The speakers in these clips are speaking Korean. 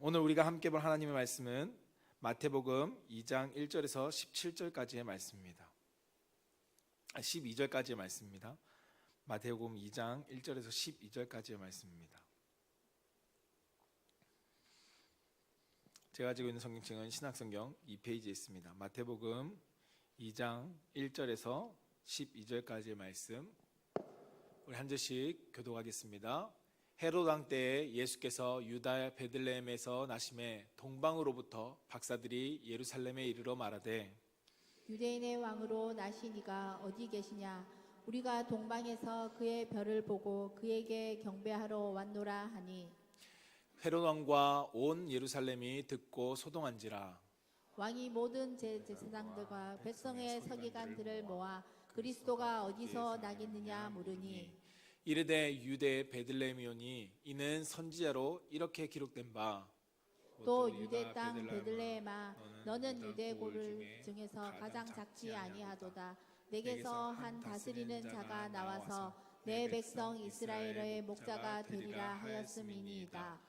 오늘 우리가 함께 볼 하나님의 말씀은 마태복음 2장 1절에서 17절까지의 말씀입니다. 12절까지의 말씀입니다. 마태복음 2장 1절에서 12절까지의 말씀입니다. 제가 가지고 있는 성경책은 신약성경 2페이지에 있습니다. 마태복음 2장 1절에서 12절까지의 말씀, 우리 한 절씩 교독하겠습니다. 헤롯 왕 때에 예수께서 유다 베들레헴에서 나심에 동방으로부터 박사들이 예루살렘에 이르러 말하되, 유대인의 왕으로 나시니가 어디 계시냐? 우리가 동방에서 그의 별을 보고 그에게 경배하러 왔노라 하니, 헤롯 왕과 온 예루살렘이 듣고 소동한지라. 왕이 모든 제사장들과 백성의 서기관들을 모아 그리스도가 어디서 나겠느냐 물으니, 이르되 유대 베들레헴이오니 이는 선지자로 이렇게 기록된 바, 또 유대 땅 베들레헴아 너는 유대 고를 중에서 가장 작지 아니하도다. 내게서 한 다스리는 자가 나와서 내 백성 이스라엘의 목자가 되리라 하였음이니이다.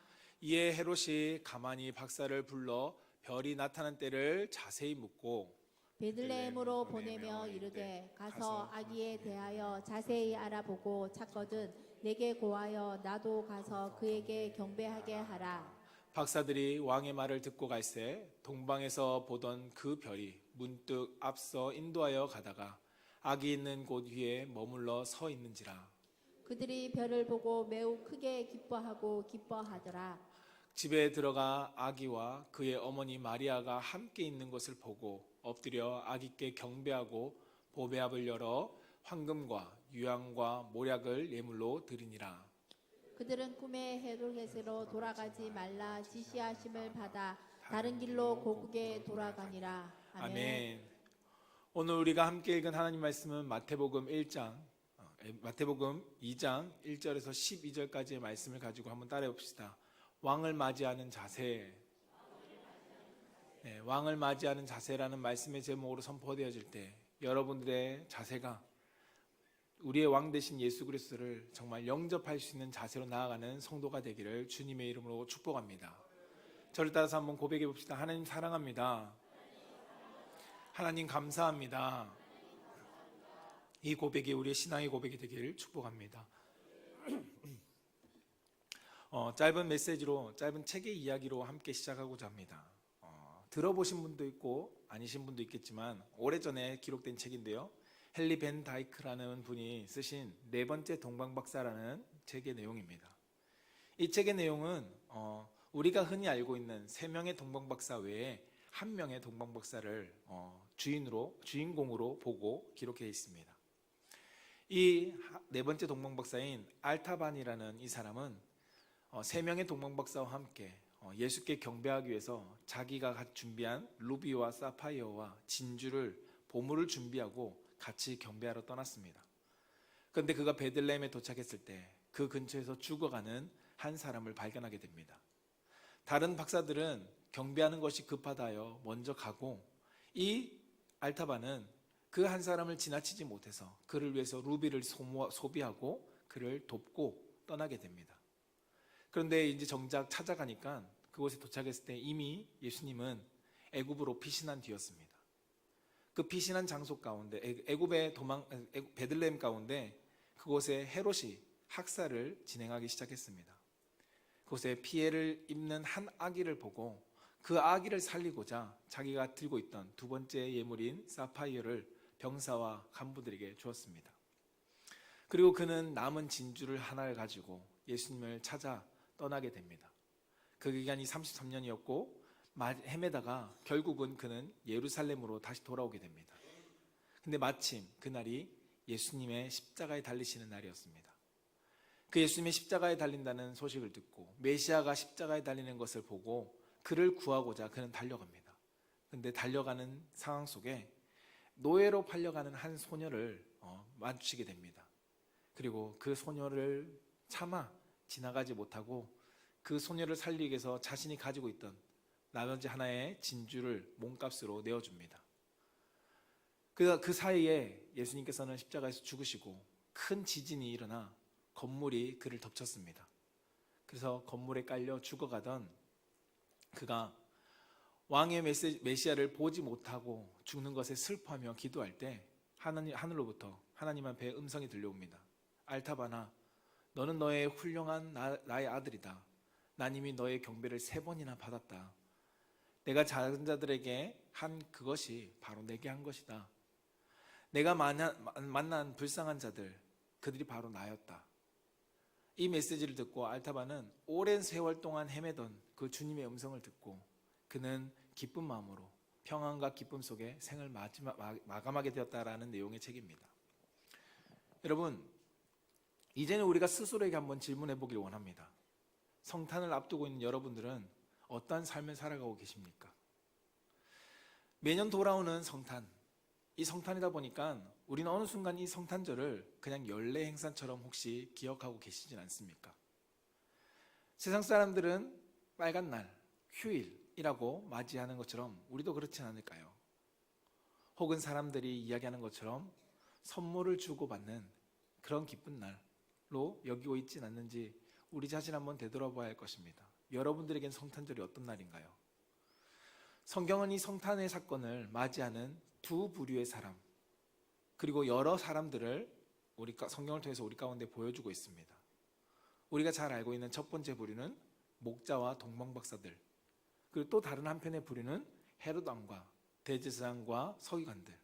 이에 헤롯이 가만히 박사를 불러 별이 나타난 때를 자세히 묻고 베들레헴으로 보내며 이르되, 가서 아기에 대하여 자세히 알아보고 찾거든 내게 고하여 나도 가서 그에게 경배하게 하라. 박사들이 왕의 말을 듣고 갈새 동방에서 보던 그 별이 문득 앞서 인도하여 가다가 아기 있는 곳 위에 머물러 서 있는지라. 그들이 별을 보고 매우 크게 기뻐하더라. 집에 들어가 아기와 그의 어머니 마리아가 함께 있는 것을 보고 엎드려 아기께 경배하고 보배압을 열어 황금과 유향과 모략을 예물로 드리니라. 그들은 꿈에 헤롯에게로 돌아가지 말라 지시하심을 받아 다른 길로 고국에 돌아가니라. 아멘. 오늘 우리가 함께 읽은 하나님 말씀은 마태복음 2장 1절에서 12절까지의 말씀을 가지고 한번 따라해 봅시다. 왕을 맞이하는 자세. 왕을 맞이하는 자세라는 말씀의 제목으로 선포되어질 때 여러분들의 자세가 우리의 왕 되신 예수 그리스도를 정말 영접할 수 있는 자세로 나아가는 성도가 되기를 주님의 이름으로 축복합니다. 저를 따라서 한번 고백해 봅시다. 하나님 사랑합니다. 하나님 감사합니다. 이 고백이 우리의 신앙의 고백이 되기를 축복합니다. 짧은 메시지로, 짧은 책의 이야기로 함께 시작하고자 합니다. 들어보신 분도 있고 아니신 분도 있겠지만 오래전에 기록된 책인데요, 헨리 벤 다이크라는 분이 쓰신 네 번째 동방박사라는 책의 내용입니다. 이 책의 내용은 우리가 흔히 알고 있는 세 명의 동방박사 외에 한 명의 동방박사를 주인공으로 보고 기록해 있습니다. 이 네 번째 동방박사인 알타반이라는 이 사람은 세 명의 동방박사와 함께 예수께 경배하기 위해서 자기가 준비한 루비와 사파이어와 진주를 보물을 준비하고 같이 경배하러 떠났습니다. 그런데 그가 베들레헴에 도착했을 때 그 근처에서 죽어가는 한 사람을 발견하게 됩니다. 다른 박사들은 경배하는 것이 급하다 하여 먼저 가고, 이 알타반은 그 한 사람을 지나치지 못해서 그를 위해서 루비를 소비하고 그를 돕고 떠나게 됩니다. 그런데 이제 정작 찾아가니까 그곳에 도착했을 때 이미 예수님은 애굽으로 피신한 뒤였습니다. 그 피신한 장소 가운데 애굽의 베들레헴 가운데 그곳에 헤롯이 학살을 진행하기 시작했습니다. 그곳에 피해를 입는 한 아기를 보고 그 아기를 살리고자 자기가 들고 있던 두 번째 예물인 사파이어를 병사와 간부들에게 주었습니다. 그리고 그는 남은 진주를 하나를 가지고 예수님을 찾아 떠나게 됩니다. 그 기간이 33년이었고 헤매다가 결국은 그는 예루살렘으로 다시 돌아오게 됩니다. 근데 마침 그날이 예수님의 십자가에 달리시는 날이었습니다. 그 예수님의 십자가에 달린다는 소식을 듣고 메시아가 십자가에 달리는 것을 보고 그를 구하고자 그는 달려갑니다. 근데 달려가는 상황 속에 노예로 팔려가는 한 소녀를 마주치게 됩니다. 그리고 그 소녀를 차마 지나가지 못하고 그 소녀를 살리기 위해서 자신이 가지고 있던 나머지 하나의 진주를 몸값으로 내어줍니다. 그 사이에 예수님께서는 십자가에서 죽으시고 큰 지진이 일어나 건물이 그를 덮쳤습니다. 그래서 건물에 깔려 죽어가던 그가 왕의 메시아를 보지 못하고 죽는 것에 슬퍼하며 기도할 때 하늘로부터 하나님 앞에 음성이 들려옵니다. 알타바나, 너는 너의 훌륭한 나의 아들이다. 난 이미 너의 경배를 3번이나 받았다. 내가 작은 자들에게 한 그것이 바로 내게 한 것이다. 내가 만난 불쌍한 자들, 그들이 바로 나였다. 이 메시지를 듣고 알타바는 오랜 세월 동안 헤매던 그 주님의 음성을 듣고 그는 기쁜 마음으로 평안과 기쁨 속에 생을 마감하게 되었다라는 내용의 책입니다. 여러분, 이제는 우리가 스스로에게 한번 질문해 보길 원합니다. 성탄을 앞두고 있는 여러분들은 어떠한 삶을 살아가고 계십니까? 매년 돌아오는 성탄, 이 성탄이다 보니까 우리는 어느 순간 이 성탄절을 그냥 연례 행사처럼 혹시 기억하고 계시진 않습니까? 세상 사람들은 빨간 날, 휴일이라고 맞이하는 것처럼 우리도 그렇진 않을까요? 혹은 사람들이 이야기하는 것처럼 선물을 주고받는 그런 기쁜 날로 여기고 있진 않는지 우리 자신 한번 되돌아봐야 할 것입니다. 여러분들에겐 성탄절이 어떤 날인가요? 성경은 이 성탄의 사건을 맞이하는 두 부류의 사람, 그리고 여러 사람들을 성경을 통해서 우리 가운데 보여주고 있습니다. 우리가 잘 알고 있는 첫 번째 부류는 목자와 동방박사들, 그리고 또 다른 한편의 부류는 헤롯 왕과 대제사장과 서기관들.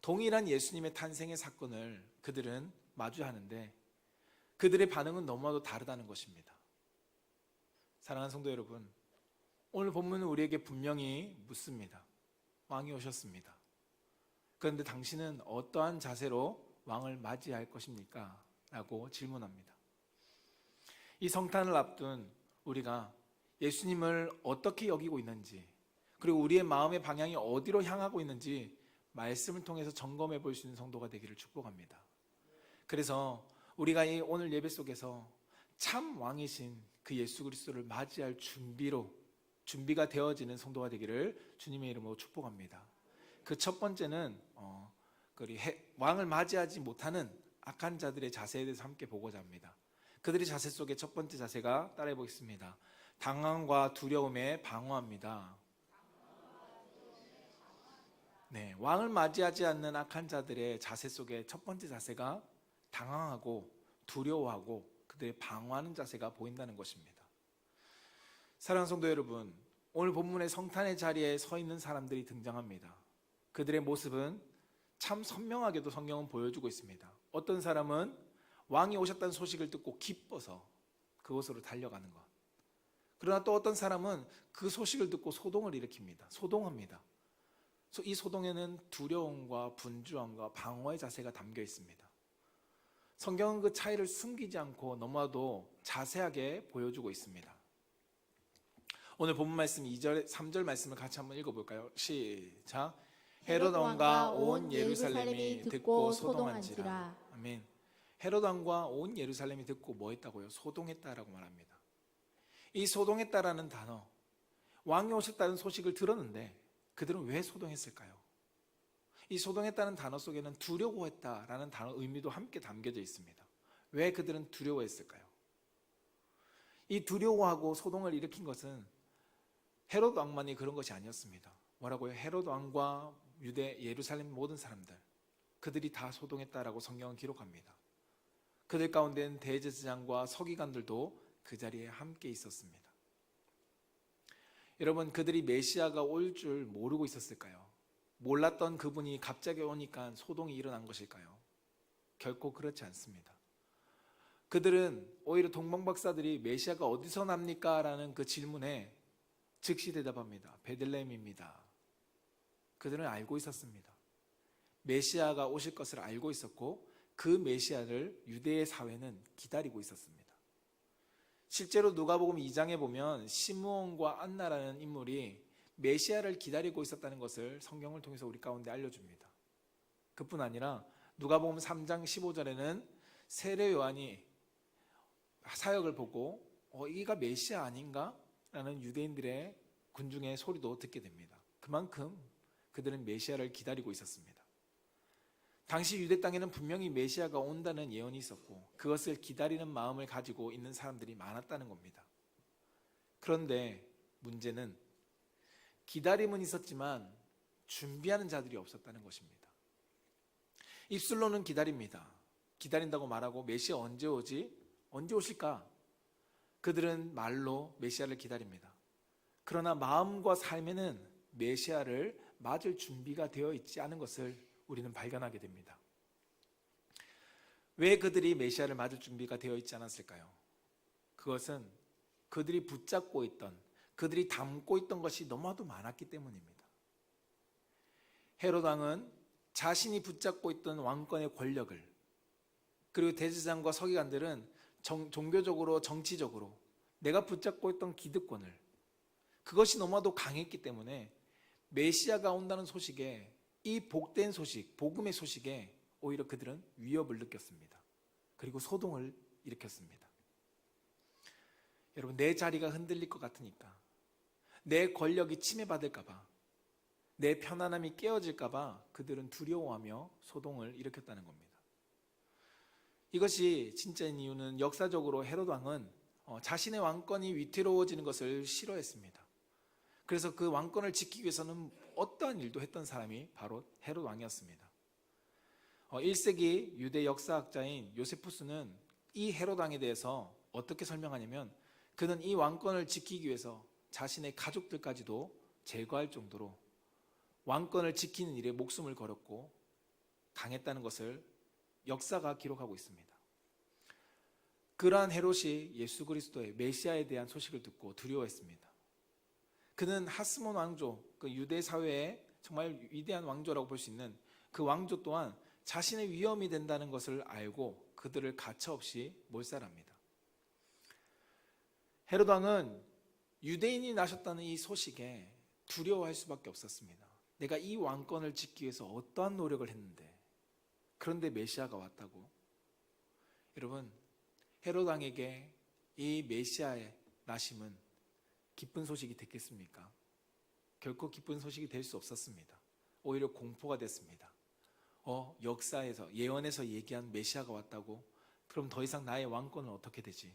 동일한 예수님의 탄생의 사건을 그들은 마주하는데 그들의 반응은 너무나도 다르다는 것입니다. 사랑하는 성도 여러분, 오늘 본문은 우리에게 분명히 묻습니다. 왕이 오셨습니다. 그런데 당신은 어떠한 자세로 왕을 맞이할 것입니까? 라고 질문합니다. 이 성탄을 앞둔 우리가 예수님을 어떻게 여기고 있는지, 그리고 우리의 마음의 방향이 어디로 향하고 있는지 말씀을 통해서 점검해 볼 수 있는 성도가 되기를 축복합니다. 그래서 우리가 이 오늘 예배 속에서 참 왕이신 그 예수 그리스도를 맞이할 준비가 되어지는 성도가 되기를 주님의 이름으로 축복합니다. 그 첫 번째는 왕을 맞이하지 못하는 악한 자들의 자세에 대해서 함께 보고자 합니다. 그들의 자세 속에 첫 번째 자세가 따라해 보겠습니다. 당황과 두려움에 방어합니다. 네, 왕을 맞이하지 않는 악한 자들의 자세 속에 첫 번째 자세가 당황하고 두려워하고 그들의 방어하는 자세가 보인다는 것입니다. 사랑하는 성도 여러분, 오늘 본문의 성탄의 자리에 서 있는 사람들이 등장합니다. 그들의 모습은 참 선명하게도 성경은 보여주고 있습니다. 어떤 사람은 왕이 오셨다는 소식을 듣고 기뻐서 그곳으로 달려가는 것. 그러나 또 어떤 사람은 그 소식을 듣고 소동을 일으킵니다. 소동합니다. 이 소동에는 두려움과 분주함과 방어의 자세가 담겨 있습니다. 성경은 그 차이를 숨기지 않고 너무나도 자세하게 보여주고 있습니다. 오늘 본문 말씀 2절, 3절 말씀을 같이 한번 읽어볼까요? 시작. 헤롯 왕과 온 예루살렘이 듣고 소동한지라. 아멘. 헤롯 왕과 온 예루살렘이 듣고 뭐 했다고요? 소동했다라고 말합니다. 이 소동했다라는 단어, 왕이 오셨다는 소식을 들었는데 그들은 왜 소동했을까요? 이 소동했다는 단어 속에는 두려워했다라는 단어 의미도 함께 담겨져 있습니다. 왜 그들은 두려워했을까요? 이 두려워하고 소동을 일으킨 것은 헤롯 왕만이 그런 것이 아니었습니다. 뭐라고요? 헤롯 왕과 유대 예루살렘 모든 사람들, 그들이 다 소동했다라고 성경은 기록합니다. 그들 가운데는 대제사장과 서기관들도 그 자리에 함께 있었습니다. 여러분, 그들이 메시아가 올 줄 모르고 있었을까요? 몰랐던 그분이 갑자기 오니까 소동이 일어난 것일까요? 결코 그렇지 않습니다. 그들은 오히려 동방박사들이 메시아가 어디서 납니까? 라는 그 질문에 즉시 대답합니다. 베들레헴입니다. 그들은 알고 있었습니다. 메시아가 오실 것을 알고 있었고 그 메시아를 유대의 사회는 기다리고 있었습니다. 실제로 누가복음 2장에 보면 시므온과 안나라는 인물이 메시아를 기다리고 있었다는 것을 성경을 통해서 우리 가운데 알려줍니다. 그뿐 아니라 누가복음 3장 15절에는 세례 요한이 사역을 보고 이가 메시아 아닌가? 라는 유대인들의 군중의 소리도 듣게 됩니다. 그만큼 그들은 메시아를 기다리고 있었습니다. 당시 유대 땅에는 분명히 메시아가 온다는 예언이 있었고 그것을 기다리는 마음을 가지고 있는 사람들이 많았다는 겁니다. 그런데 문제는 기다림은 있었지만 준비하는 자들이 없었다는 것입니다. 입술로는 기다립니다. 기다린다고 말하고 메시아 언제 오지? 언제 오실까? 그들은 말로 메시아를 기다립니다. 그러나 마음과 삶에는 메시아를 맞을 준비가 되어 있지 않은 것을 우리는 발견하게 됩니다. 왜 그들이 메시아를 맞을 준비가 되어 있지 않았을까요? 그것은 그들이 붙잡고 있던, 그들이 담고 있던 것이 너무나도 많았기 때문입니다. 헤롯 왕은 자신이 붙잡고 있던 왕권의 권력을, 그리고 대제사장과 서기관들은 종교적으로, 정치적으로 내가 붙잡고 있던 기득권을, 그것이 너무나도 강했기 때문에 메시아가 온다는 소식에, 이 복된 소식, 복음의 소식에 오히려 그들은 위협을 느꼈습니다. 그리고 소동을 일으켰습니다. 여러분, 내 자리가 흔들릴 것 같으니까, 내 권력이 침해받을까봐, 내 편안함이 깨어질까봐 그들은 두려워하며 소동을 일으켰다는 겁니다. 이것이 진짜인 이유는 역사적으로 헤롯 왕은 자신의 왕권이 위태로워지는 것을 싫어했습니다. 그래서 그 왕권을 지키기 위해서는 어떠한 일도 했던 사람이 바로 헤롯 왕이었습니다. 1세기 유대 역사학자인 요세푸스는 이 헤롯 왕에 대해서 어떻게 설명하냐면, 그는 이 왕권을 지키기 위해서 자신의 가족들까지도 제거할 정도로 왕권을 지키는 일에 목숨을 걸었고 강했다는 것을 역사가 기록하고 있습니다. 그러한 헤롯이 예수 그리스도의 메시아에 대한 소식을 듣고 두려워했습니다. 그는 하스몬 왕조, 그 유대 사회의 정말 위대한 왕조라고 볼 수 있는 그 왕조 또한 자신의 위험이 된다는 것을 알고 그들을 가차없이 몰살합니다. 헤롯 왕은 유대인이 나셨다는 이 소식에 두려워할 수밖에 없었습니다. 내가 이 왕권을 지키기 위해서 어떠한 노력을 했는데, 그런데 메시아가 왔다고? 여러분, 헤롯 왕에게 이 메시아의 나심은 기쁜 소식이 됐겠습니까? 결코 기쁜 소식이 될 수 없었습니다. 오히려 공포가 됐습니다. 역사에서, 예언에서 얘기한 메시아가 왔다고? 그럼 더 이상 나의 왕권은 어떻게 되지?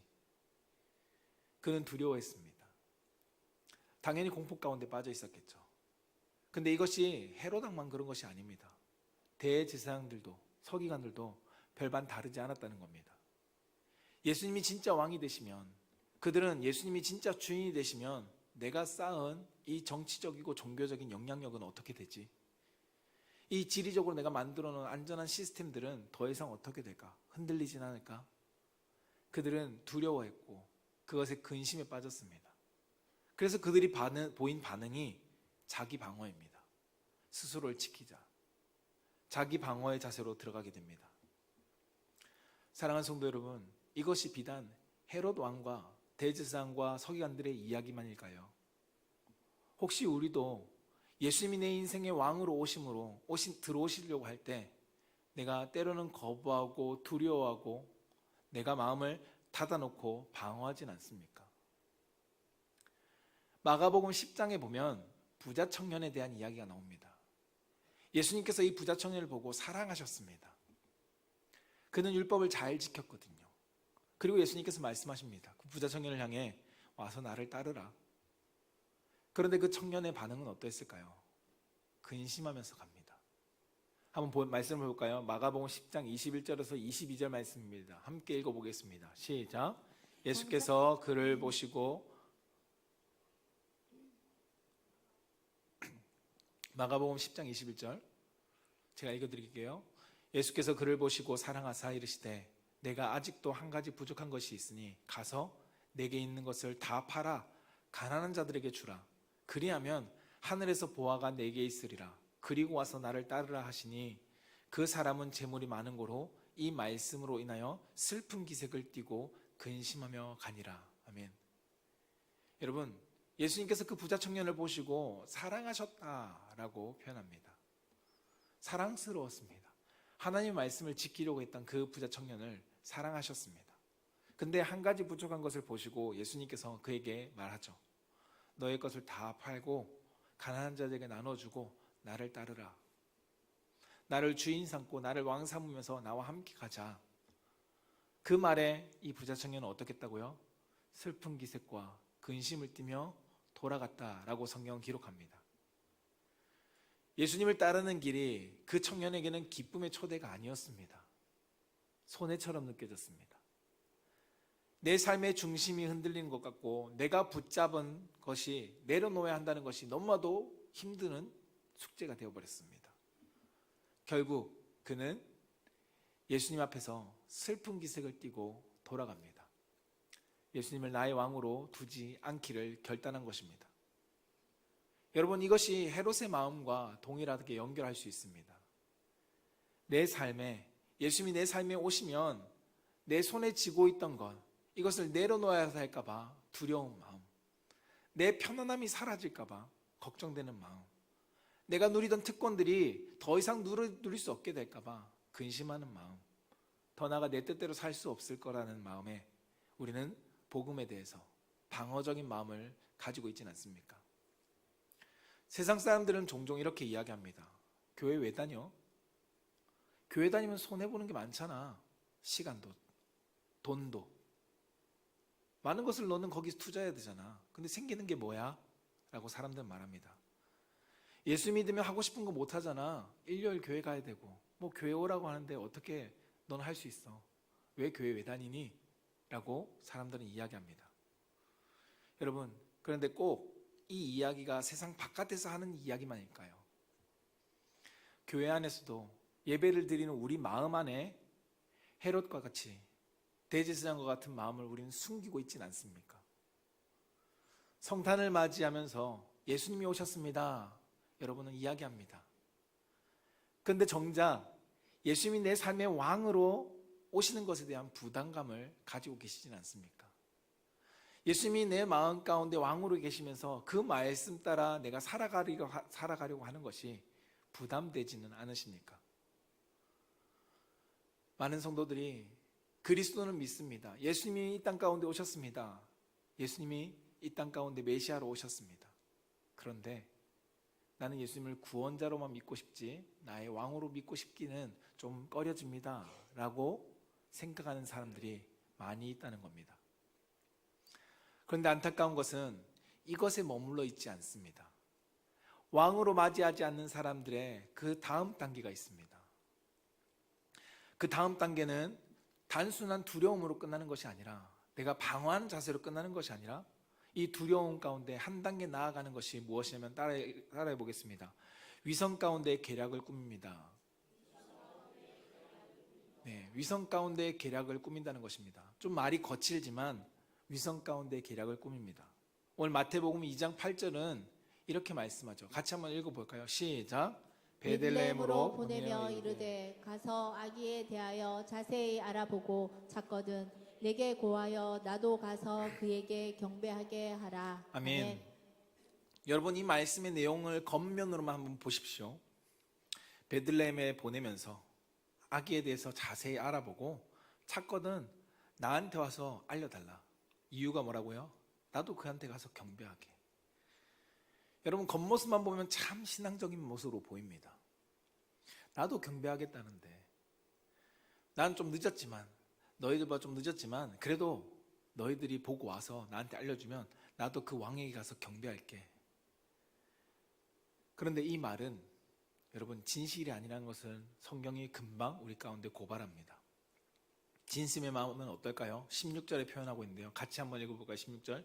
그는 두려워했습니다. 당연히 공포 가운데 빠져 있었겠죠. 근데 이것이 헤롯 왕만 그런 것이 아닙니다. 대제사장들도, 서기관들도 별반 다르지 않았다는 겁니다. 예수님이 진짜 왕이 되시면, 그들은 예수님이 진짜 주인이 되시면 내가 쌓은 이 정치적이고 종교적인 영향력은 어떻게 되지? 이 지리적으로 내가 만들어 놓은 안전한 시스템들은 더 이상 어떻게 될까? 흔들리진 않을까? 그들은 두려워했고 그것에 근심에 빠졌습니다. 그래서 그들이 보인 반응이 자기 방어입니다. 스스로를 지키자. 자기 방어의 자세로 들어가게 됩니다. 사랑하는 성도 여러분, 이것이 비단 헤롯 왕과 대제사장과 서기관들의 이야기만일까요? 혹시 우리도 예수님이 내 인생의 왕으로 들어오시려고 할 때 내가 때로는 거부하고 두려워하고 내가 마음을 닫아놓고 방어하진 않습니까? 마가복음 10장에 보면 부자 청년에 대한 이야기가 나옵니다. 예수님께서 이 부자 청년을 보고 사랑하셨습니다. 그는 율법을 잘 지켰거든요. 그리고 예수님께서 말씀하십니다. 그 부자 청년을 향해 와서 나를 따르라. 그런데 그 청년의 반응은 어떠했을까요? 근심하면서 갑니다. 한번 말씀을 볼까요? 마가복음 10장 21절에서 22절 말씀입니다. 함께 읽어보겠습니다. 시작. 예수께서 그를 보시고, 마가복음 10장 21절 제가 읽어드릴게요. 예수께서 그를 보시고 사랑하사 이르시되 내가 아직도 한 가지 부족한 것이 있으니 가서 내게 있는 것을 다 팔아 가난한 자들에게 주라. 그리하면 하늘에서 보화가 내게 있으리라. 그리고 와서 나를 따르라 하시니 그 사람은 재물이 많은 고로 이 말씀으로 인하여 슬픈 기색을 띠고 근심하며 가니라. 아멘. 여러분, 예수님께서 그 부자 청년을 보시고 사랑하셨다라고 표현합니다. 사랑스러웠습니다. 하나님의 말씀을 지키려고 했던 그 부자 청년을 사랑하셨습니다. 근데 한 가지 부족한 것을 보시고 예수님께서 그에게 말하죠. 너의 것을 다 팔고 가난한 자들에게 나눠주고 나를 따르라. 나를 주인 삼고 나를 왕 삼으면서 나와 함께 가자. 그 말에 이 부자 청년은 어떻겠다고요? 슬픈 기색과 근심을 띠며 돌아갔다라고 성경은 기록합니다. 예수님을 따르는 길이 그 청년에게는 기쁨의 초대가 아니었습니다. 손해처럼 느껴졌습니다. 내 삶의 중심이 흔들리는 것 같고 내가 붙잡은 것이 내려놓아야 한다는 것이 너무나도 힘드는 숙제가 되어버렸습니다. 결국 그는 예수님 앞에서 슬픈 기색을 띠고 돌아갑니다. 예수님을 나의 왕으로 두지 않기를 결단한 것입니다. 여러분, 이것이 헤롯의 마음과 동일하게 연결할 수 있습니다. 내 삶에, 예수님이 내 삶에 오시면 내 손에 쥐고 있던 것, 이것을 내려놓아야 할까봐 두려운 마음, 내 편안함이 사라질까봐 걱정되는 마음, 내가 누리던 특권들이 더 이상 누릴 수 없게 될까봐 근심하는 마음, 더 나아가 내 뜻대로 살 수 없을 거라는 마음에 우리는 복음에 대해서 방어적인 마음을 가지고 있지는 않습니까? 세상 사람들은 종종 이렇게 이야기합니다. 교회 왜 다녀? 교회 다니면 손해보는 게 많잖아. 시간도, 돈도. 많은 것을 너는 거기서 투자해야 되잖아. 근데 생기는 게 뭐야? 라고 사람들은 말합니다. 예수 믿으면 하고 싶은 거 못 하잖아. 일요일 교회 가야 되고 뭐 교회 오라고 하는데 어떻게 넌 할 수 있어? 왜 교회 왜 다니니? 라고 사람들은 이야기합니다. 여러분, 그런데 꼭 이 이야기가 세상 바깥에서 하는 이야기만일까요? 교회 안에서도 예배를 드리는 우리 마음 안에 헤롯과 같이 대제사장과 같은 마음을 우리는 숨기고 있지는 않습니까? 성탄을 맞이하면서 예수님이 오셨습니다. 여러분은 이야기합니다. 그런데 정작 예수님이 내 삶의 왕으로 오시는 것에 대한 부담감을 가지고 계시지는 않습니까? 예수님이 내 마음 가운데 왕으로 계시면서 그 말씀 따라 내가 살아가려고 하는 것이 부담되지는 않으십니까? 많은 성도들이 그리스도는 믿습니다. 예수님이 이 땅 가운데 오셨습니다. 예수님이 이 땅 가운데 메시아로 오셨습니다. 그런데 나는 예수님을 구원자로만 믿고 싶지 나의 왕으로 믿고 싶기는 좀 꺼려집니다 라고 생각하는 사람들이 많이 있다는 겁니다. 그런데 안타까운 것은 이것에 머물러 있지 않습니다. 왕으로 맞이하지 않는 사람들의 그 다음 단계가 있습니다. 그 다음 단계는 단순한 두려움으로 끝나는 것이 아니라, 내가 방어하는 자세로 끝나는 것이 아니라 이 두려움 가운데 한 단계 나아가는 것이 무엇이냐면 따라해 보겠습니다. 위선 가운데 계략을 꾸밉니다. 네, 위선 가운데 계략을 꾸민다는 것입니다. 좀 말이 거칠지만 위선 가운데 계략을 꾸밉니다. 오늘 마태복음 2장 8절은 이렇게 말씀하죠. 같이 한번 읽어볼까요? 시작. 베들레헴으로 보내며 이르되 가서 아기에 대하여 자세히 알아보고 찾거든 내게 고하여 나도 가서 그에게 경배하게 하라. 아멘. 여러분, 이 말씀의 내용을 겉면으로만 한번 보십시오. 베들레헴에 보내면서 아기에 대해서 자세히 알아보고 찾거든 나한테 와서 알려달라. 이유가 뭐라고요? 나도 그한테 가서 경배하게. 여러분, 겉모습만 보면 참 신앙적인 모습으로 보입니다. 나도 경배하겠다는데 난 좀 늦었지만, 너희들보다 좀 늦었지만 그래도 너희들이 보고 와서 나한테 알려주면 나도 그 왕에게 가서 경배할게. 그런데 이 말은 여러분 진실이 아니라는 것은 성경이 금방 우리 가운데 고발합니다. 진심의 마음은 어떨까요? 16절에 표현하고 있는데요. 같이 한번 읽어볼까요? 16절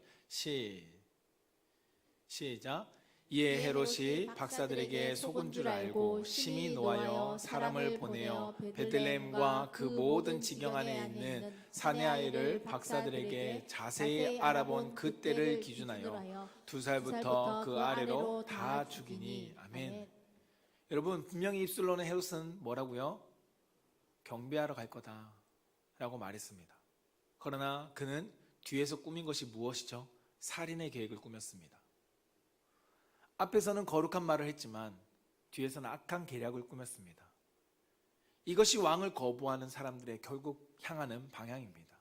시작. 이에 헤롯이 박사들에게 속은 줄 알고 심히 노하여 사람을 보내어 베들레헴과 그 모든 지경 안에 있는 사내 아이를 박사들에게 자세히 알아본 그때를 기준하여 2살부터 그 아래로 다 죽이니. 아멘. 여러분, 분명히 입술로는 헤롯은 뭐라고요? 경배하러 갈 거다 라고 말했습니다. 그러나 그는 뒤에서 꾸민 것이 무엇이죠? 살인의 계획을 꾸몄습니다. 앞에서는 거룩한 말을 했지만 뒤에서는 악한 계략을 꾸몄습니다. 이것이 왕을 거부하는 사람들의 결국 향하는 방향입니다.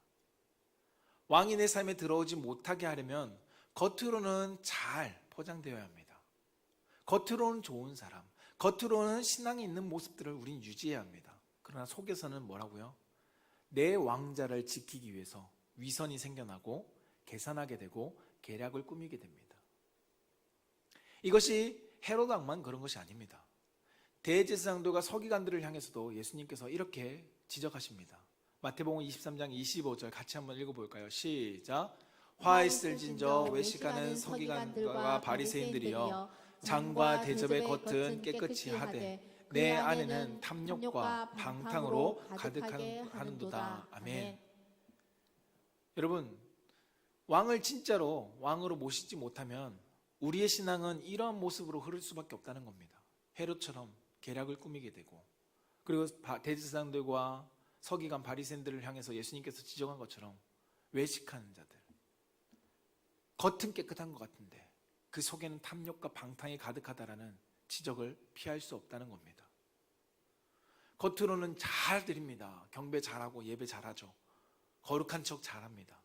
왕이 내 삶에 들어오지 못하게 하려면 겉으로는 잘 포장되어야 합니다. 겉으로는 좋은 사람, 겉으로는 신앙이 있는 모습들을 우린 유지해야 합니다. 그러나 속에서는 뭐라고요? 내 왕자를 지키기 위해서 위선이 생겨나고 계산하게 되고 계략을 꾸미게 됩니다. 이것이 헤로드 왕만 그런 것이 아닙니다. 대제사장들과 서기관들을 향해서도 예수님께서 이렇게 지적하십니다. 마태복음 23장 25절 같이 한번 읽어볼까요? 시작. 화 있을진저 외식하는 서기관들과 바리새인들이여 장과 대접의 겉은 깨끗이 하되 내 안에는 탐욕과 방탕으로 가득하는도다. 아멘. 여러분, 왕을 진짜로 왕으로 모시지 못하면 우리의 신앙은 이러한 모습으로 흐를 수밖에 없다는 겁니다. 헤롯처럼 계략을 꾸미게 되고, 그리고 대제사장들과 서기관 바리새인들을 향해서 예수님께서 지적한 것처럼 외식하는 자들, 겉은 깨끗한 것 같은데 그 속에는 탐욕과 방탕이 가득하다라는 지적을 피할 수 없다는 겁니다. 겉으로는 잘 드립니다. 경배 잘하고 예배 잘하죠. 거룩한 척 잘합니다.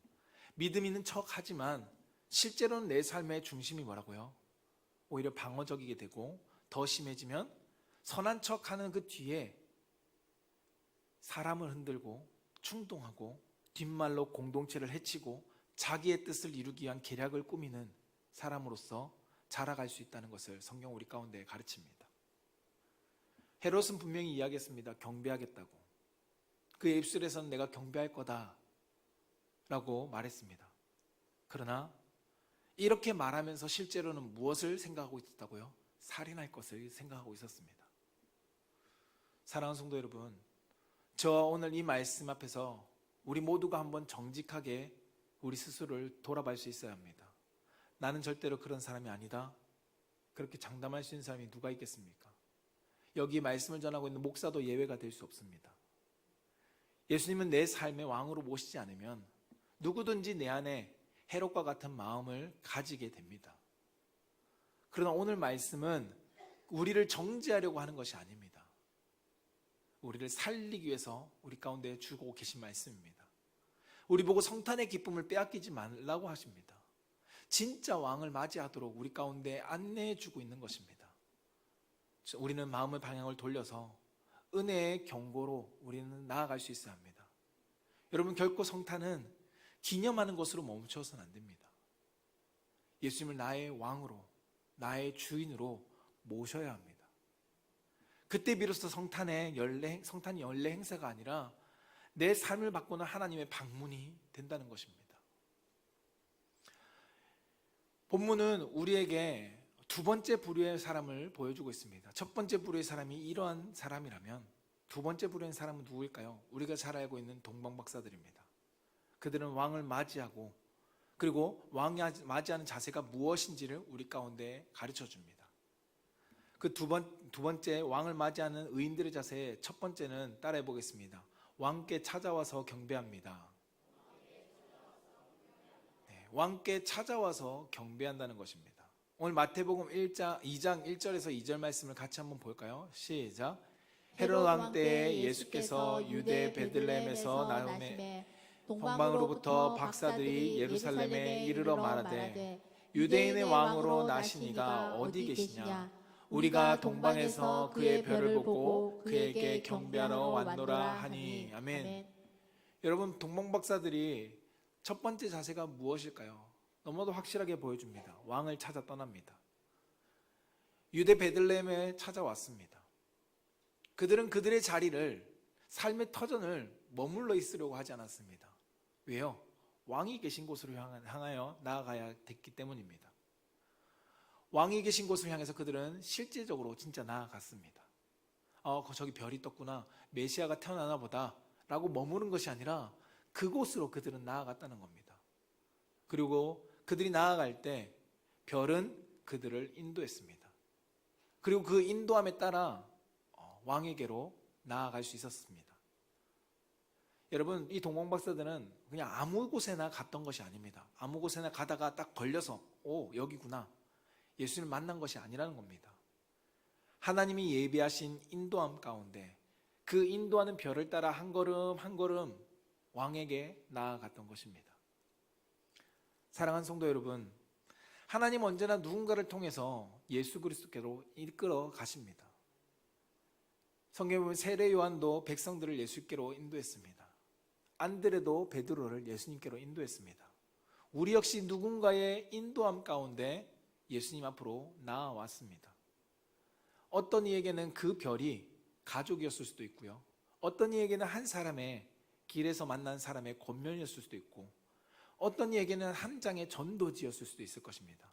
믿음 있는 척 하지만 실제로는 내 삶의 중심이 뭐라고요? 오히려 방어적이게 되고, 더 심해지면 선한 척하는 그 뒤에 사람을 흔들고 충동하고 뒷말로 공동체를 해치고 자기의 뜻을 이루기 위한 계략을 꾸미는 사람으로서 자라갈 수 있다는 것을 성경 우리 가운데 가르칩니다. 헤롯은 분명히 이야기했습니다. 경배하겠다고. 그의 입술에서는 내가 경배할 거다 라고 말했습니다. 그러나 이렇게 말하면서 실제로는 무엇을 생각하고 있었다고요? 살인할 것을 생각하고 있었습니다. 사랑하는 성도 여러분, 저와 오늘 이 말씀 앞에서 우리 모두가 한번 정직하게 우리 스스로를 돌아볼 수 있어야 합니다. 나는 절대로 그런 사람이 아니다. 그렇게 장담할 수 있는 사람이 누가 있겠습니까? 여기 말씀을 전하고 있는 목사도 예외가 될 수 없습니다. 예수님은 내 삶의 왕으로 모시지 않으면 누구든지 내 안에 헤롯과 같은 마음을 가지게 됩니다. 그러나 오늘 말씀은 우리를 정죄하려고 하는 것이 아닙니다. 우리를 살리기 위해서 우리 가운데 주고 계신 말씀입니다. 우리 보고 성탄의 기쁨을 빼앗기지 말라고 하십니다. 진짜 왕을 맞이하도록 우리 가운데 안내해 주고 있는 것입니다. 우리는 마음의 방향을 돌려서 은혜의 경고로 우리는 나아갈 수 있어야 합니다. 여러분, 결코 성탄은 기념하는 것으로 멈춰서는 안 됩니다. 예수님을 나의 왕으로, 나의 주인으로 모셔야 합니다. 그때 비로소 성탄이 연례 행사가 아니라 내 삶을 바꾸는 하나님의 방문이 된다는 것입니다. 본문은 우리에게 두 번째 부류의 사람을 보여주고 있습니다. 첫 번째 부류의 사람이 이러한 사람이라면 두 번째 부류의 사람은 누구일까요? 우리가 잘 알고 있는 동방박사들입니다. 그들은 왕을 맞이하고, 그리고 왕이 맞이하는 자세가 무엇인지를 우리 가운데 가르쳐 줍니다. 그 두 번째 왕을 맞이하는 의인들의 자세, 첫 번째는 따라해 보겠습니다. 왕께 찾아와서 경배합니다. 네, 왕께 찾아와서 경배한다는 것입니다. 오늘 마태복음 2장 1절에서 2절 말씀을 같이 한번 볼까요? 시작. 헤롯 왕 때에 예수께서 유대 베들레헴에서 나오매 동방으로부터 박사들이 예루살렘에 이르러 말하되 유대인의 왕으로 나신 이가 어디 계시냐? 우리가 동방에서 그의 별을 보고 그에게 경배하러 왔노라 하니. 아멘. 여러분, 동방박사들이 첫 번째 자세가 무엇일까요? 너무도 확실하게 보여줍니다. 왕을 찾아 떠납니다. 유대 베들레헴에 찾아왔습니다. 그들은 그들의 자리를, 삶의 터전을 머물러 있으려고 하지 않았습니다. 왜요? 왕이 계신 곳으로 향하여 나아가야 됐기 때문입니다. 왕이 계신 곳을 향해서 그들은 실제적으로 진짜 나아갔습니다. 저기 별이 떴구나, 메시아가 태어나나 보다 라고 머무른 것이 아니라 그곳으로 그들은 나아갔다는 겁니다. 그리고 그들이 나아갈 때 별은 그들을 인도했습니다. 그리고 그 인도함에 따라 왕에게로 나아갈 수 있었습니다. 여러분, 이 동방박사들은 그냥 아무 곳에나 갔던 것이 아닙니다. 아무 곳에나 가다가 딱 걸려서 여기구나, 예수님을 만난 것이 아니라는 겁니다. 하나님이 예비하신 인도함 가운데 그 인도하는 별을 따라 한 걸음 한 걸음 왕에게 나아갔던 것입니다. 사랑하는 성도 여러분, 하나님 언제나 누군가를 통해서 예수 그리스도께로 이끌어 가십니다. 성경에 보면 세례 요한도 백성들을 예수께로 인도했습니다. 안드레도 베드로를 예수님께로 인도했습니다. 우리 역시 누군가의 인도함 가운데 예수님 앞으로 나아왔습니다. 어떤 이에게는 그 별이 가족이었을 수도 있고요. 어떤 이에게는 한 사람의 길에서 만난 사람의 권면이었을 수도 있고, 어떤 이에게는 한 장의 전도지였을 수도 있을 것입니다.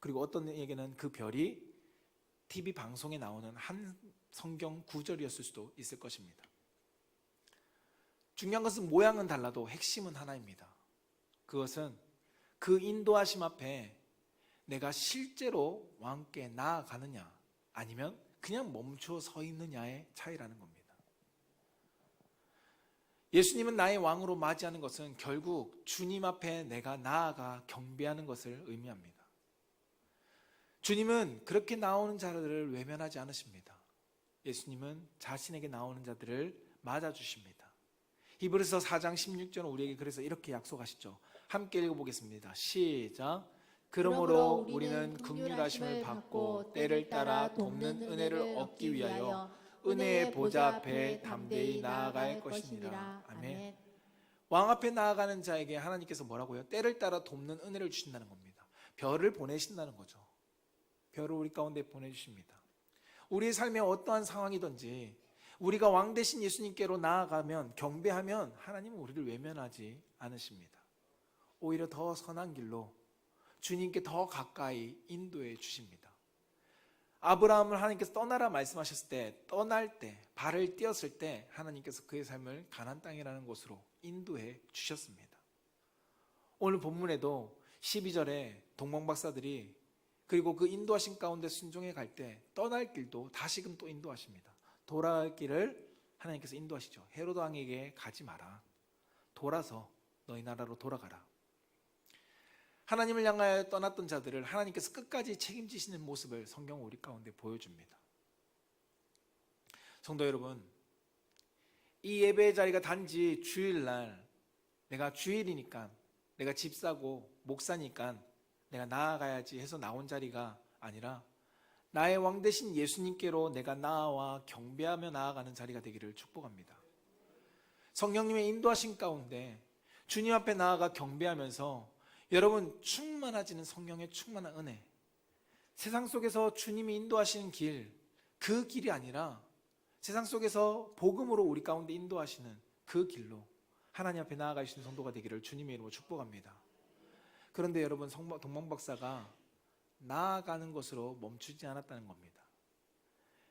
그리고 어떤 이에게는 그 별이 TV 방송에 나오는 한 성경 구절이었을 수도 있을 것입니다. 중요한 것은 모양은 달라도 핵심은 하나입니다. 그것은 그 인도하심 앞에 내가 실제로 왕께 나아가느냐 아니면 그냥 멈춰 서 있느냐의 차이라는 겁니다. 예수님은 나의 왕으로 맞이하는 것은 결국 주님 앞에 내가 나아가 경배하는 것을 의미합니다. 주님은 그렇게 나오는 자들을 외면하지 않으십니다. 예수님은 자신에게 나오는 자들을 맞아주십니다. 히브리서 4장 16절은 우리에게 그래서 이렇게 약속하시죠. 함께 읽어보겠습니다. 시작. 그러므로 우리는 긍휼하심을 받고 때를 따라 돕는 은혜를 얻기 위하여 은혜의 보좌 앞에 담대히 나아갈 것이니라. 아멘. 왕 앞에 나아가는 자에게 하나님께서 뭐라고요? 때를 따라 돕는 은혜를 주신다는 겁니다. 별을 보내신다는 거죠. 별을 우리 가운데 보내주십니다. 우리의 삶에 어떠한 상황이든지 우리가 왕 대신 예수님께로 나아가면, 경배하면 하나님은 우리를 외면하지 않으십니다. 오히려 더 선한 길로 주님께 더 가까이 인도해 주십니다. 아브라함을 하나님께서 떠나라 말씀하셨을 때, 떠날 때, 발을 띄었을 때 하나님께서 그의 삶을 가나안 땅이라는 곳으로 인도해 주셨습니다. 오늘 본문에도 12절에 동방박사들이 그리고 그 인도하신 가운데 순종해 갈 때 떠날 길도 다시금 또 인도하십니다. 돌아갈 길을 하나님께서 인도하시죠. 헤로드 왕에게 가지 마라. 돌아서 너희 나라로 돌아가라. 하나님을 향하여 떠났던 자들을 하나님께서 끝까지 책임지시는 모습을 성경은 우리 가운데 보여줍니다. 성도 여러분, 이 예배의 자리가 단지 주일날 내가 주일이니까, 내가 집사고 목사니까 내가 나아가야지 해서 나온 자리가 아니라 나의 왕 대신 예수님께로 내가 나아와 경배하며 나아가는 자리가 되기를 축복합니다. 성령님의 인도하심 가운데 주님 앞에 나아가 경배하면서 여러분 충만해지는 성령의 충만한 은혜, 세상 속에서 주님이 인도하시는 길, 그 길이 아니라 세상 속에서 복음으로 우리 가운데 인도하시는 그 길로 하나님 앞에 나아가시는 성도가 되기를 주님의 이름으로 축복합니다. 그런데 여러분, 동방박사가 나아가는 것으로 멈추지 않았다는 겁니다.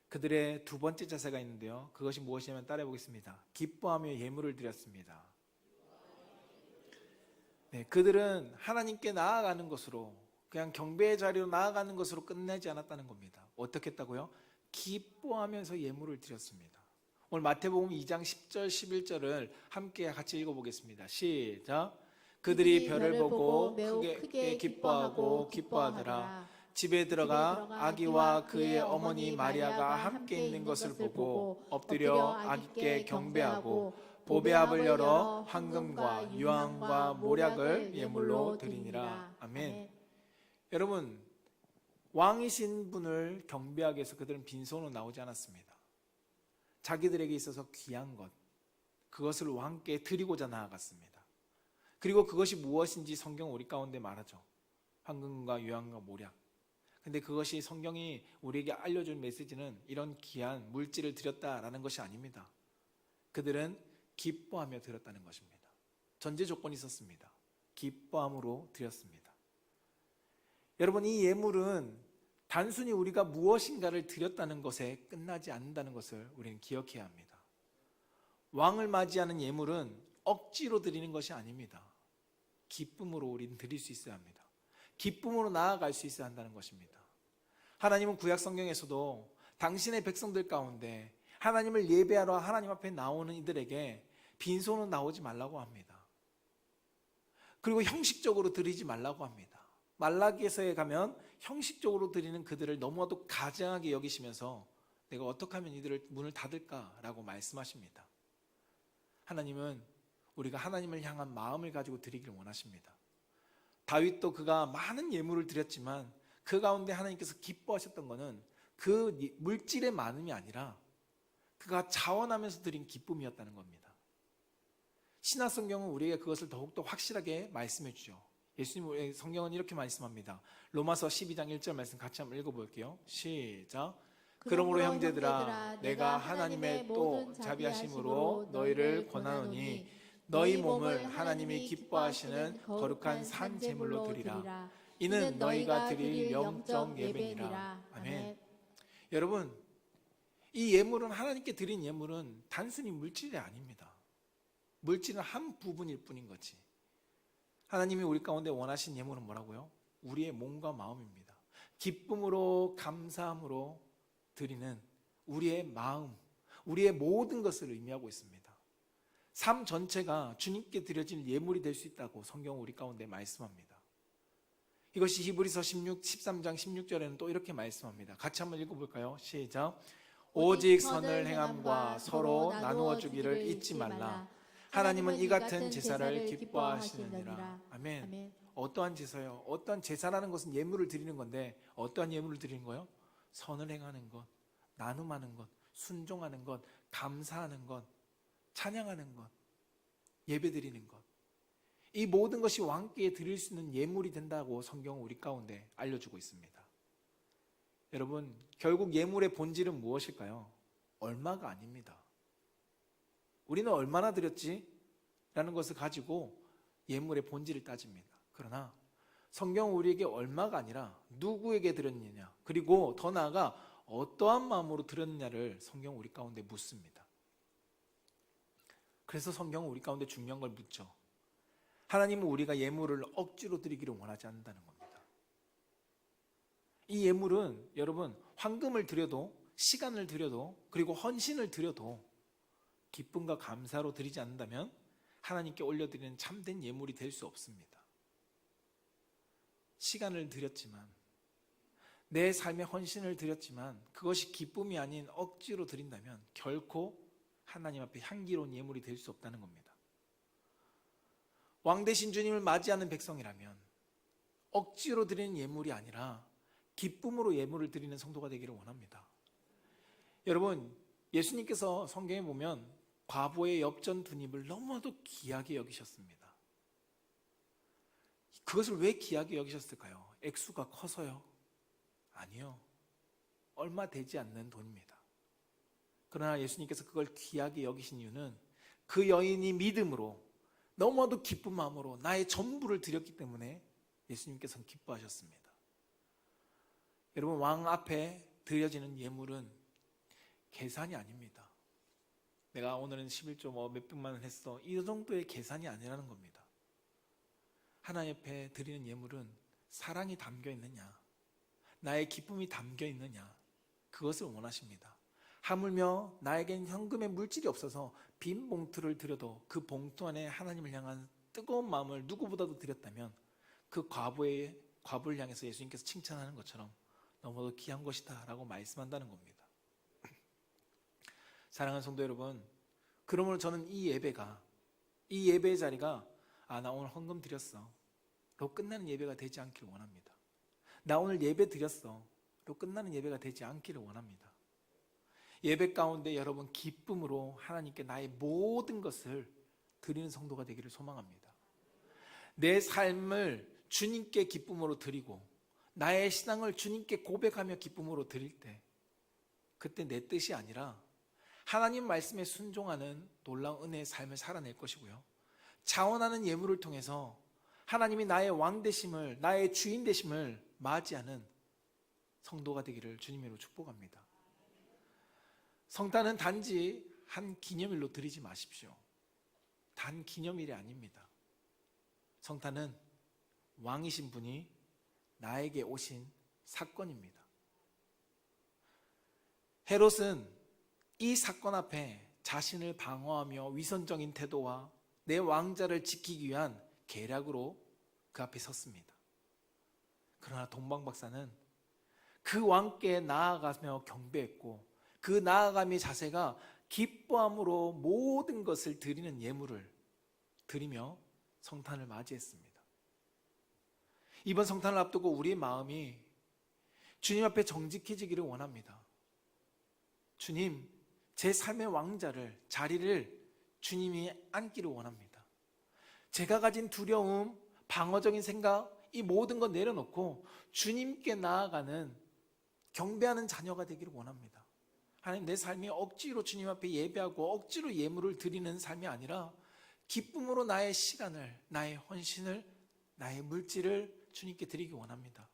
그들의 두 번째 자세가 있는데요, 그것이 무엇이냐면 따라해 보겠습니다. 기뻐하며 예물을 드렸습니다. 네, 그들은 하나님께 나아가는 것으로, 그냥 경배의 자리로 나아가는 것으로 끝내지 않았다는 겁니다. 어떻게 했다고요? 기뻐하면서 예물을 드렸습니다. 오늘 마태복음 2장 10절 11절을 함께 같이 읽어보겠습니다. 시작. 그들이 별을 보고 매우 크게 기뻐하고 기뻐하더라. 집에 들어가 아기와 그의 어머니 마리아가 함께 있는 것을 보고 엎드려 아기께 경배하고 보배압을 열어 황금과 유황과 모략을 예물로 드리니라. 아멘. 여러분, 왕이신 분을 경배하기 위해서 그들은 빈손으로 나오지 않았습니다. 자기들에게 있어서 귀한 것, 그것을 왕께 드리고자 나아갔습니다. 그리고 그것이 무엇인지 성경은 우리 가운데 말하죠. 황금과 유황과 모략. 근데 그것이 성경이 우리에게 알려준 메시지는 이런 귀한 물질을 드렸다라는 것이 아닙니다. 그들은 기뻐하며 드렸다는 것입니다. 전제 조건이 있었습니다. 기뻐함으로 드렸습니다. 여러분, 이 예물은 단순히 우리가 무엇인가를 드렸다는 것에 끝나지 않는다는 것을 우리는 기억해야 합니다. 왕을 맞이하는 예물은 억지로 드리는 것이 아닙니다. 기쁨으로 우리는 드릴 수 있어야 합니다. 기쁨으로 나아갈 수 있어야 한다는 것입니다. 하나님은 구약 성경에서도 당신의 백성들 가운데 하나님을 예배하러 하나님 앞에 나오는 이들에게 빈손으로 나오지 말라고 합니다. 그리고 형식적으로 드리지 말라고 합니다. 말라기서에 가면 형식적으로 드리는 그들을 너무나도 가증하게 여기시면서 내가 어떻게 하면 이들을 문을 닫을까라고 말씀하십니다. 하나님은 우리가 하나님을 향한 마음을 가지고 드리기를 원하십니다. 다윗도 그가 많은 예물을 드렸지만 그 가운데 하나님께서 기뻐하셨던 것은 그 물질의 많음이 아니라 그가 자원하면서 드린 기쁨이었다는 겁니다. 신약성경은 우리에게 그것을 더욱더 확실하게 말씀해 주죠. 예수님의 성경은 이렇게 말씀합니다. 로마서 12장 1절 말씀 같이 한번 읽어볼게요. 시작. 그러므로 형제들아 내가 하나님의 또 자비하심으로 너희를 권하노니 너희 몸을 하나님이 기뻐하시는 거룩한 산 제물로 드리라. 이는 너희가 드릴 영적 예배니라. 아멘. 여러분, 이 예물은, 하나님께 드린 예물은 단순히 물질이 아닙니다. 물질은 한 부분일 뿐인 거지. 하나님이 우리 가운데 원하신 예물은 뭐라고요? 우리의 몸과 마음입니다. 기쁨으로 감사함으로 드리는 우리의 마음, 우리의 모든 것을 의미하고 있습니다. 삶 전체가 주님께 드려질 예물이 될 수 있다고 성경은 우리 가운데 말씀합니다. 이것이 히브리서 13장 16절에는 또 이렇게 말씀합니다. 같이 한번 읽어볼까요? 시작. 오직 선을 행함과 서로 나누어 주기를 잊지 말라. 하나님은 이 같은 제사를 기뻐하시느니라. 아멘. 어떠한 제사요? 어떠한 제사라는 것은 예물을 드리는 건데, 어떠한 예물을 드리는 거요? 선을 행하는 것, 나눔하는 것, 순종하는 것, 감사하는 것, 찬양하는 것, 예배드리는 것, 이 모든 것이 왕께 드릴 수 있는 예물이 된다고 성경은 우리 가운데 알려주고 있습니다. 여러분, 결국 예물의 본질은 무엇일까요? 얼마가 아닙니다. 우리는 얼마나 드렸지? 라는 것을 가지고 예물의 본질을 따집니다. 그러나 성경은 우리에게 얼마가 아니라 누구에게 드렸느냐, 그리고 더 나아가 어떠한 마음으로 드렸느냐를 성경은 우리 가운데 묻습니다. 그래서 성경은 우리 가운데 중요한 걸 묻죠. 하나님은 우리가 예물을 억지로 드리기를 원하지 않는다는 겁니다. 이 예물은 여러분, 황금을 드려도, 시간을 드려도, 그리고 헌신을 드려도 기쁨과 감사로 드리지 않는다면 하나님께 올려드리는 참된 예물이 될 수 없습니다. 시간을 드렸지만, 내 삶의 헌신을 드렸지만 그것이 기쁨이 아닌 억지로 드린다면 결코 하나님 앞에 향기로운 예물이 될 수 없다는 겁니다. 왕 대신 주님을 맞이하는 백성이라면 억지로 드리는 예물이 아니라 기쁨으로 예물을 드리는 성도가 되기를 원합니다. 여러분, 예수님께서 성경에 보면 과부의 엽전 두 입을 너무나도 귀하게 여기셨습니다. 그것을 왜 귀하게 여기셨을까요? 액수가 커서요? 아니요. 얼마 되지 않는 돈입니다. 그러나 예수님께서 그걸 귀하게 여기신 이유는 그 여인이 믿음으로, 너무나도 기쁜 마음으로 나의 전부를 드렸기 때문에 예수님께서는 기뻐하셨습니다. 여러분, 왕 앞에 드려지는 예물은 계산이 아닙니다. 내가 오늘은 11조 몇백만 원 했어, 이 정도의 계산이 아니라는 겁니다. 하나님 앞에 드리는 예물은 사랑이 담겨 있느냐, 나의 기쁨이 담겨 있느냐, 그것을 원하십니다. 하물며 나에겐 현금의 물질이 없어서 빈 봉투를 드려도 그 봉투 안에 하나님을 향한 뜨거운 마음을 누구보다도 드렸다면 그 과부를 향해서 예수님께서 칭찬하는 것처럼 너무도 귀한 것이다 라고 말씀한다는 겁니다. 사랑하는 성도 여러분, 그러므로 저는 이 예배의 자리가 나 오늘 헌금 드렸어 로 끝나는 예배가 되지 않기를 원합니다. 나 오늘 예배 드렸어 로 끝나는 예배가 되지 않기를 원합니다. 예배 가운데 여러분, 기쁨으로 하나님께 나의 모든 것을 드리는 성도가 되기를 소망합니다. 내 삶을 주님께 기쁨으로 드리고 나의 신앙을 주님께 고백하며 기쁨으로 드릴 때, 그때 내 뜻이 아니라 하나님 말씀에 순종하는 놀라운 은혜의 삶을 살아낼 것이고요, 자원하는 예물을 통해서 하나님이 나의 왕 되심을, 나의 주인 되심을 맞이하는 성도가 되기를 주님으로 축복합니다. 성탄은 단지 한 기념일로 드리지 마십시오. 단 기념일이 아닙니다. 성탄은 왕이신 분이 나에게 오신 사건입니다. 헤롯은 이 사건 앞에 자신을 방어하며 위선적인 태도와 내 왕자를 지키기 위한 계략으로 그 앞에 섰습니다. 그러나 동방박사는 그 왕께 나아가며 경배했고, 그 나아감의 자세가 기뻐함으로 모든 것을 드리는 예물을 드리며 성탄을 맞이했습니다. 이번 성탄을 앞두고 우리의 마음이 주님 앞에 정직해지기를 원합니다. 주님, 제 삶의 왕자를, 자리를 주님이 앉기를 원합니다. 제가 가진 두려움, 방어적인 생각, 이 모든 거 내려놓고 주님께 나아가는 경배하는 자녀가 되기를 원합니다. 하나님, 내 삶이 억지로 주님 앞에 예배하고 억지로 예물을 드리는 삶이 아니라 기쁨으로 나의 시간을, 나의 헌신을, 나의 물질을 주님께 드리기 원합니다.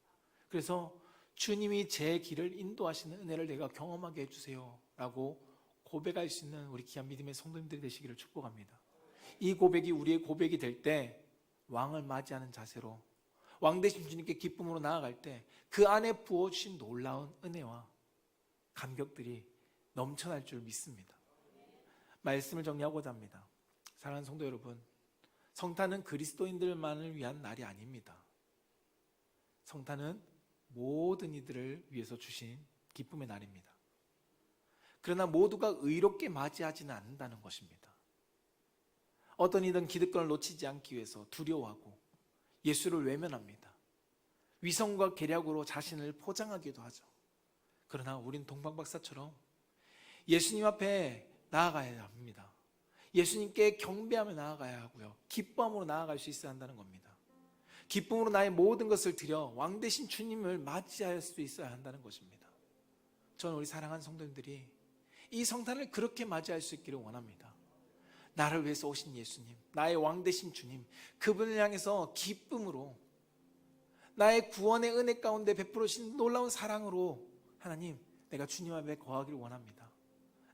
그래서 주님이 제 길을 인도하시는 은혜를 내가 경험하게 해주세요 라고 고백할 수 있는 우리 귀한 믿음의 성도님들이 되시기를 축복합니다. 이 고백이 우리의 고백이 될 때 왕을 맞이하는 자세로, 왕 되신 주님께 기쁨으로 나아갈 때 그 안에 부어주신 놀라운 은혜와 감격들이 넘쳐날 줄 믿습니다. 말씀을 정리하고자 합니다. 사랑하는 성도 여러분, 성탄은 그리스도인들만을 위한 날이 아닙니다. 성탄은 모든 이들을 위해서 주신 기쁨의 날입니다. 그러나 모두가 의롭게 맞이하지는 않는다는 것입니다. 어떤 이든 기득권을 놓치지 않기 위해서 두려워하고 예수를 외면합니다. 위선과 계략으로 자신을 포장하기도 하죠. 그러나 우린 동방박사처럼 예수님 앞에 나아가야 합니다. 예수님께 경배하며 나아가야 하고요, 기쁨으로 나아갈 수 있어야 한다는 겁니다. 기쁨으로 나의 모든 것을 드려 왕 되신 주님을 맞이할 수 있어야 한다는 것입니다. 저는 우리 사랑하는 성도님들이 이 성탄을 그렇게 맞이할 수 있기를 원합니다. 나를 위해서 오신 예수님, 나의 왕 되신 주님, 그분을 향해서 기쁨으로, 나의 구원의 은혜 가운데 베풀으신 놀라운 사랑으로, 하나님, 내가 주님 앞에 거하기를 원합니다.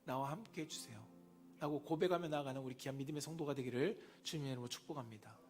나와 함께 해주세요 라고 고백하며 나아가는 우리 귀한 믿음의 성도가 되기를 주님의 이름으로 축복합니다.